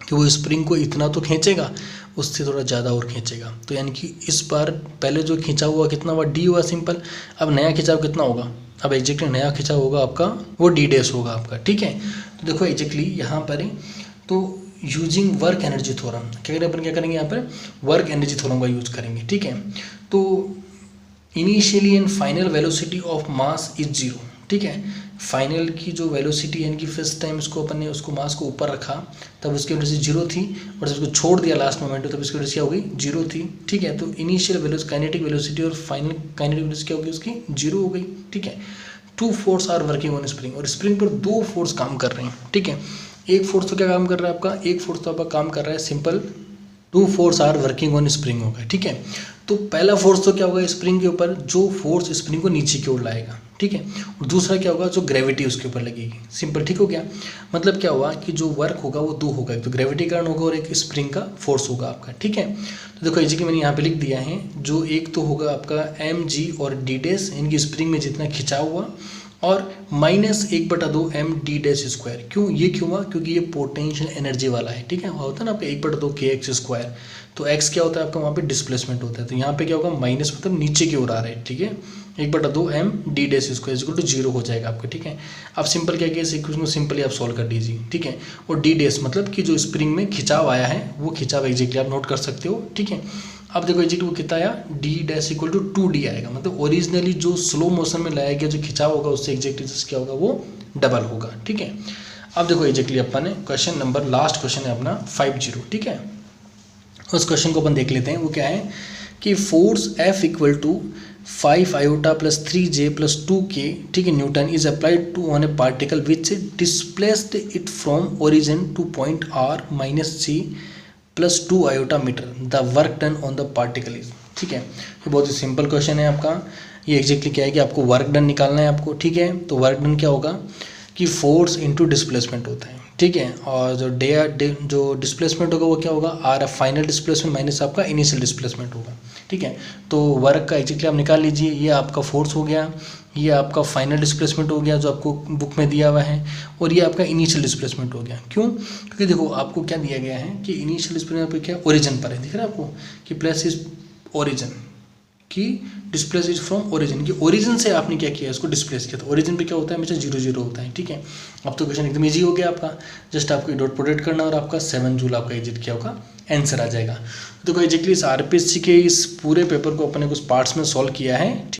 कि वो स्प्रिंग को इतना तो खींचेगा, उससे थोड़ा ज़्यादा और खींचेगा। तो यानी कि इस बार पहले जो खींचा हुआ कितना हुआ, डी हुआ सिंपल। अब नया खिंचाव कितना होगा, अब एग्जैक्टली नया खिंचाव होगा आपका वो डी डैश होगा आपका, ठीक है। तो देखो एग्जैक्टली यहाँ पर तो यूजिंग वर्क एनर्जी थ्योरम क्या करें, अपन क्या करेंगे यहाँ पर वर्क एनर्जी थ्योरम का यूज करेंगे, ठीक है। तो initially and final velocity of mass is zero, ठीक है। फाइनल की जो वेलोसिटी यानी कि फर्स्ट टाइम इसको अपन ने उसको मास को ऊपर रखा तब उसकी वजह से जीरो थी, और जब उसको छोड़ दिया लास्ट मोमेंट तब इसकी वजह से क्या हो गई, जीरो थी, ठीक है। तो इनिशियल वेलोसिटी काइनेटिक वेलोसिटी और फाइनल काइनेटिक वेलोसिटी क्या होगी उसकी, जीरो हो गई, ठीक है। Two force are working on spring, और स्प्रिंग पर दो फोर्स काम कर रहे हैं, ठीक है। एक फोर्स तो क्या काम कर रहा है आपका, एक फोर्स तो आपका काम कर रहा है simple, two force are working on spring होगा, ठीक है। तो पहला फोर्स तो क्या होगा स्प्रिंग के ऊपर, जो फोर्स स्प्रिंग को नीचे की ओर लाएगा, ठीक है। और दूसरा क्या होगा, जो ग्रेविटी उसके ऊपर लगेगी, सिंपल, ठीक हो गया। मतलब क्या हुआ कि जो वर्क होगा वो दो होगा, एक तो ग्रेविटी कारण होगा और एक स्प्रिंग का फोर्स होगा आपका, ठीक है। तो देखो ऐसे कि मैंने यहाँ पे लिख दिया है, जो एक तो होगा आपका एम जी और डी डैश, इनकी स्प्रिंग में जितना खिंचाव हुआ, और -1/2 एम डी डैश स्क्वायर। क्यों, ये क्यों हुआ, क्योंकि ये पोटेंशियल एनर्जी वाला है, ठीक है। होता है ना आपका 1/2 के एक्स स्क्वायर, तो एक्स क्या होता है आपका वहाँ पे डिस्प्लेसमेंट होता है, तो यहाँ पे क्या होगा माइनस मतलब नीचे की ओर आ रहा है, ठीक है। 1/2 M D dash square equal to 0 हो जाएगा आपका, ठीक है। अब सिंपल क्या किया, इस इक्वेशन को सिंपली आप सॉल्व कर दीजिए, ठीक है। और डी डैश मतलब कि जो स्प्रिंग में खिंचाव आया है वो खिंचाव एग्जैक्टली आप नोट कर सकते हो, ठीक है। अब देखो एग्जैक्ट वो कितना आया, D dash equal to 2d आएगा, मतलब ओरिजिनली जो स्लो मोशन में लाया गया जो खिंचाव होगा उससे एग्जैक्टली क्या होगा वो डबल होगा, ठीक है। अब देखो एग्जैक्टली अपन ने क्वेश्चन नंबर लास्ट क्वेश्चन है अपना 50, ठीक है। उस क्वेश्चन को अपन देख लेते हैं, वो क्या है कि force F equal to 5 iota plus 3J plus 2K, ठीक है, newton is applied to on a particle which displaced it from origin to point R -C plus 2 iota metre, the work done on the particle is, ठीक है। ये बहुत ही simple question है आपका। ये exactly क्या है कि आपको वर्क डन निकालना है आपको, ठीक है। तो वर्क डन क्या होगा कि फोर्स इनटू डिस्प्लेसमेंट होता है, ठीक है। और जो डिस्प्लेसमेंट होगा वो क्या होगा, आर फाइनल डिस्प्लेसमेंट माइनस आपका इनिशियल डिस्प्लेसमेंट होगा, ठीक है। तो वर्क का एग्जैक्टली आप निकाल लीजिए, ये आपका फोर्स हो गया, ये आपका फाइनल डिस्प्लेसमेंट हो गया जो आपको बुक में दिया हुआ है, और ये आपका इनिशियल डिस्प्लेसमेंट हो गया। क्यों, क्योंकि देखो आपको क्या दिया गया है कि इनिशियल डिस्प्लेसमेंट पे क्या ओरिजिन पर है, दिख रहा है आपको कि प्लस इज ओरिजिन कि डिस्प्लेस इज फ्रॉम ओरिजिन, की ओरिजिन से आपने क्या किया इसको डिस्प्लेस किया, तो ओरिजिन पे क्या होता है हमेशा 0 0 होता है, ठीक है। अब तो क्वेश्चन एकदम ईजी हो गया आपका, जस्ट आपको डॉट प्रोडक्ट करना और आपका 7 जूल आपका एग्जिट क्या होगा आंसर आ जाएगा। तो एग्जैक्टली इस आरपीएससी के इस पूरे पेपर को अपने कुछ पार्ट्स में सॉल्व किया है।